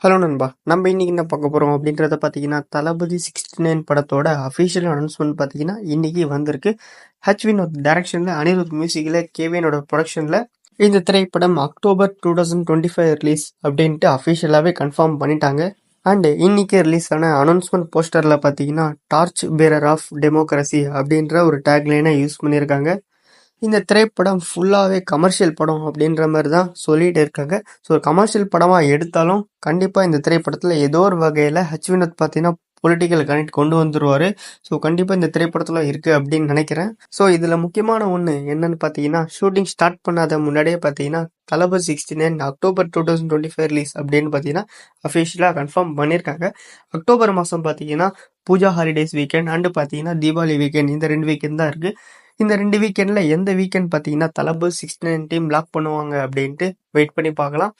Hello நண்பா! நம்ம இன்னைக்கு என்ன பார்க்க போறோம் அப்படின்றத பார்த்தீங்கன்னா, தளபதி 69 படத்தோட அஃபிஷியல் அனௌன்ஸ்மென்ட் பார்த்தீங்கன்னா, இன்னைக்கு வந்திருக்கு. வினோத் டைரக்ஷன்ல, அனிருத் மியூசிக்ல, கேவினோட புரொடக்ஷன்ல இந்த திரைப்படம் அக்டோபர் 2025 ரிலீஸ் அப்படின்ட்டு அஃபிஷியலாவே கன்ஃபார்ம் பண்ணிட்டாங்க. அண்ட் இன்னைக்கு ரிலீஸ் ஆன அனௌன்ஸ்மென்ட் போஸ்டர்ல பார்த்தீங்கன்னா, டார்ச் பேரர் ஆஃப் டெமோக்ரஸி அப்படின்ற ஒரு டேக்லைனை யூஸ் பண்ணியிருக்காங்க. இந்த திரைப்படம் ஃபுல்லாவே கமர்ஷியல் படம் அப்படின்ற மாதிரி தான் சொல்லிட்டு இருக்காங்க. ஸோ கமர்ஷியல் படமா எடுத்தாலும் கண்டிப்பா இந்த திரைப்படத்துல ஏதோ ஒரு வகையில வினோத் பார்த்தீங்கன்னா பொலிட்டிக்கல் கனெக்ட் கொண்டு வந்துருவாரு. ஸோ கண்டிப்பா இந்த திரைப்படத்துல இருக்கு அப்படின்னு நினைக்கிறேன். ஸோ இதுல முக்கியமான ஒண்ணு என்னன்னு பார்த்தீங்கன்னா, ஷூட்டிங் ஸ்டார்ட் பண்ணாத முன்னாடியே பார்த்தீங்கன்னா தளபதி 69 அக்டோபர் 2025 ரிலீஸ் அப்படின்னு பார்த்தீங்கன்னா அஃபிஷியலா கன்ஃபார்ம் பண்ணியிருக்காங்க. அக்டோபர் மாசம் பார்த்தீங்கன்னா பூஜா ஹாலிடேஸ் வீக்கெண்ட் அண்ட் பார்த்தீங்கன்னா தீபாவளி வீக்கெண்ட், இந்த 2 வீக்கெண்ட் தான் இருக்கு. இந்த 2 வீக்கெண்ட்ல எந்த வீக்கெண்ட் பார்த்தீங்கன்னா தளபதி 69 டீம் லாக் பண்ணுவாங்க அப்படின்ட்டு வெயிட் பண்ணி பார்க்கலாம்.